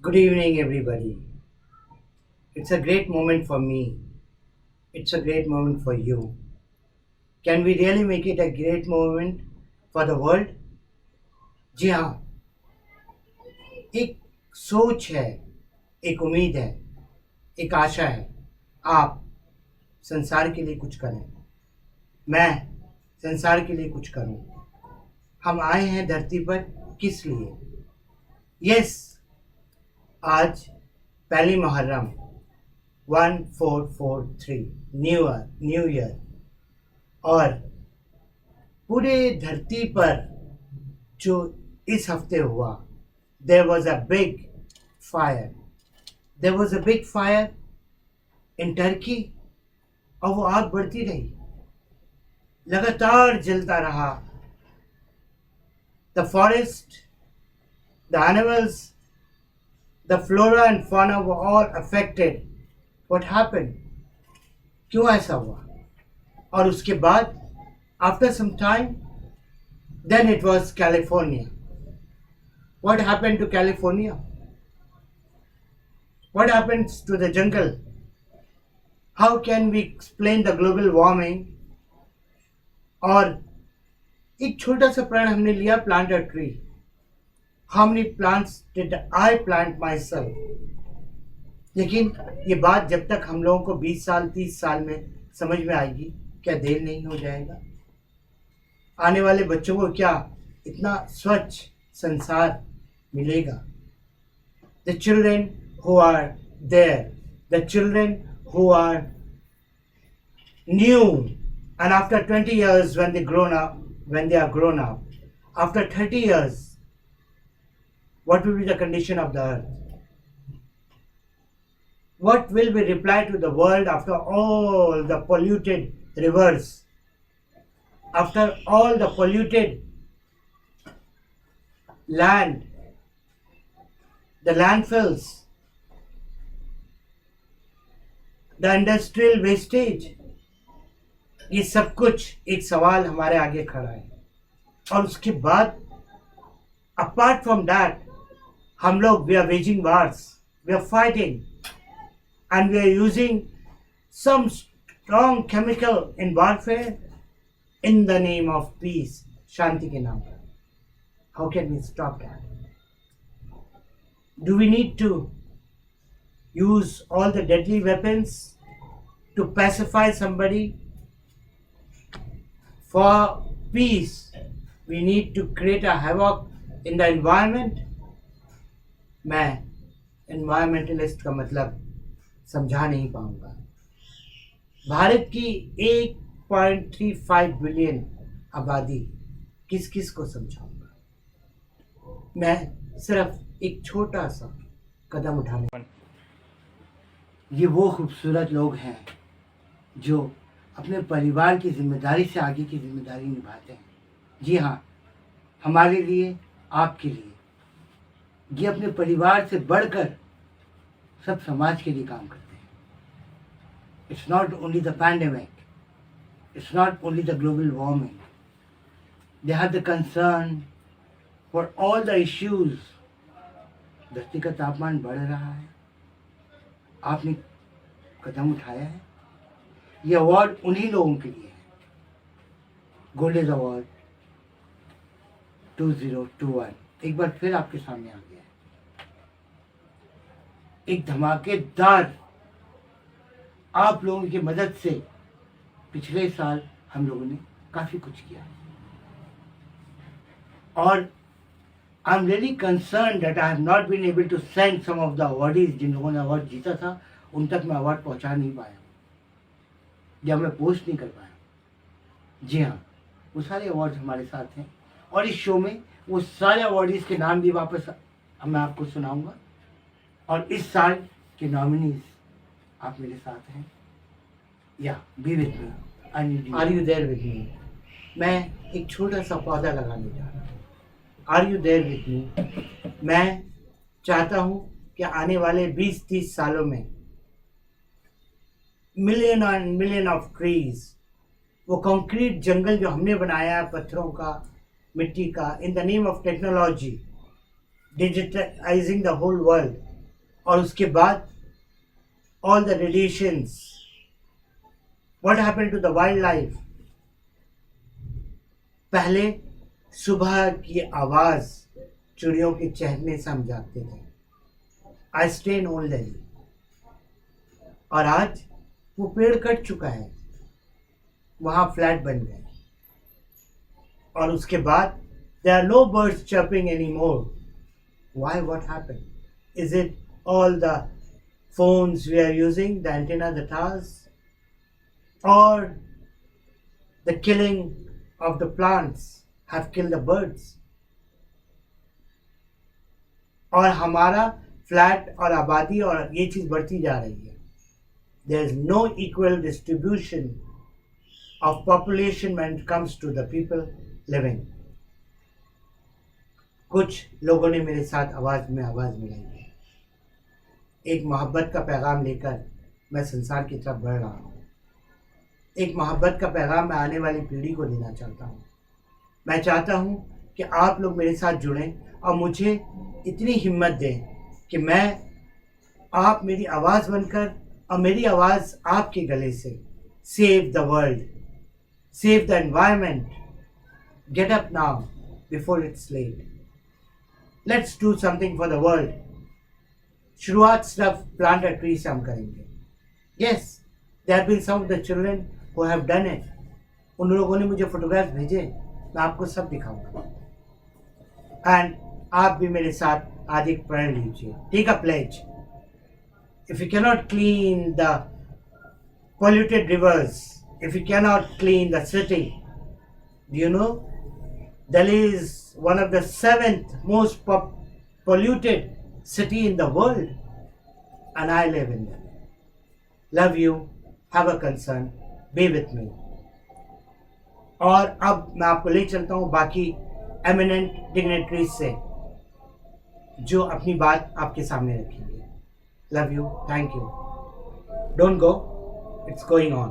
Good evening, everybody. It's a great moment for me. It's a great moment for you. Can we really make it a great moment for the world? जी हाँ, एक सोच है, एक उम्मीद है, एक आशा है। आप संसार के लिए कुछ करें, मैं संसार के लिए कुछ करूं। हम आए हैं धरती पर किस लिए? यस, आज पहली मुहर्रम 1443 न्यू ईयर और पूरे धरती पर जो इस हफ्ते हुआ, there was a big fire in Turkey. और वो आग बढ़ती रही, लगातार जलता रहा। The forest, the animals, the flora and fauna were all affected. What happened? क्यों ऐसा हुआ? और उसके बाद after some time then it was California. What happened to California? What happens to the jungle? How can we explain the global warming? और एक छोटा सा प्लान हमने लिया, plant a tree. How many plants did I plant myself? लेकिन ये बात जब तक हम लोगों को 20 साल 30 साल में समझ में आएगी, क्या देर नहीं हो जाएगा? आने वाले बच्चों को क्या इतना स्वच्छ संसार मिलेगा? The children who are there, the children who are new and after 20 years when they are grown up, after 30 years, what will be the condition of the earth? What will be reply to the world after all the polluted rivers? After all the polluted land, the landfills, the industrial wastage, ये सब कुछ एक सवाल हमारे आगे खड़ा है। और उसके बाद apart from that, हम लोग we are waging wars, we are fighting, and we are using some strong chemical in warfare in the name of peace, शांति के नाम पर। How can we stop that? Do we need to use all the deadly weapons to pacify somebody? For peace, we need to create a havoc in the environment. मैं environmentalist का मतलब समझा नहीं पाऊंगा। भारत की 1.35 बिलियन आबादी किस किस को समझाऊंगा? मैं सिर्फ एक छोटा सा कदम उठाने। ये वो खूबसूरत लोग हैं जो अपने परिवार की जिम्मेदारी से आगे की जिम्मेदारी निभाते हैं। जी हाँ, हमारे लिए, आपके लिए। ये अपने परिवार से बढ़कर सब समाज के लिए काम करते हैं। It's not only the pandemic, it's not only the global warming. They have the concern for all the issues. धरती का तापमान बढ़ रहा है, आपने कदम उठाया है। ये अवार्ड उन्हीं लोगों के लिए है। गोल्डन अवार्ड 2021 एक बार फिर आपके सामने आ गया है। एक धमाकेदार आप लोगों की मदद से पिछले साल हम लोगों ने काफी कुछ किया और I am really concern that I have not been able to send some of the awardees जिन लोगों ने अवार्ड जीता था, उन तक मैं अवार्ड पहुंचा नहीं पाया या मैं पोस्ट नहीं कर पाया। जी हाँ, वो सारे अवार्ड हमारे साथ हैं और इस शो में वो सारे अवार्डीज के नाम भी वापस मैं आपको सुनाऊंगा और इस साल के नॉमिनीज आप मेरे साथ हैं। या be with me, are you there with me? मैं एक छोटा सा पौधा लगाने जा रहा हूँ। Are you there with me? मैं चाहता हूँ कि आने वाले 20-30 सालों में million and million of trees, वो कंक्रीट जंगल जो हमने बनाया है पत्थरों का, मिट्टी का, in the name of technology, digitalising the whole world, और उसके बाद all the radiations, what happened to the wildlife? पहले सुबह की आवाज चिड़ियों के चहकने से हम जागते थे. I stay in old Delhi. और आज वो पेड़ कट चुका है, वहां फ्लैट बन गए और उसके बाद there are no birds chirping anymore. Why? What happened? Is it all the phones we are using, the antenna, the towers, or the killing of the plants have killed the birds? और हमारा flat और आबादी और ये चीज बढ़ती जा रही है. There is no equal distribution of population when it comes to the people living. कुछ लोगों ने मेरे साथ आवाज में आवाज मिलाई है. एक मोहब्बत का पैगाम लेकर मैं संसार की तरफ बढ़ रहा हूँ. एक मोहब्बत का पैगाम मैं आने वाली पीढ़ी को देना चाहता हूँ. मैं चाहता हूँ कि आप लोग मेरे साथ जुड़ें और मुझे इतनी हिम्मत दें कि मैं आप मेरी आवाज़ बनकर और मेरी आवाज़ आपके गले से save the world, save the environment, get up now before it's late, let's do something for the world. शुरुआत सिर्फ प्लांट अ ट्री से हम करेंगे. Yes, there have been some of the children who have done it. उन लोगों ने मुझे photographs भेजे, मैं आपको सब दिखाऊंगा. एंड आप भी मेरे साथ आज एक प्रण लीजिए. Take a pledge. If you cannot clean the polluted rivers, if you cannot clean the city, do you know Delhi is one of the 7th most polluted city in the world, and I live in Delhi. Love you, have a concern, be with me. और अब मैं आपको ले चलता हूँ बाकी eminent dignitaries से जो अपनी बात आपके सामने रखेंगे. Love you. Thank you. Don't go. It's going on.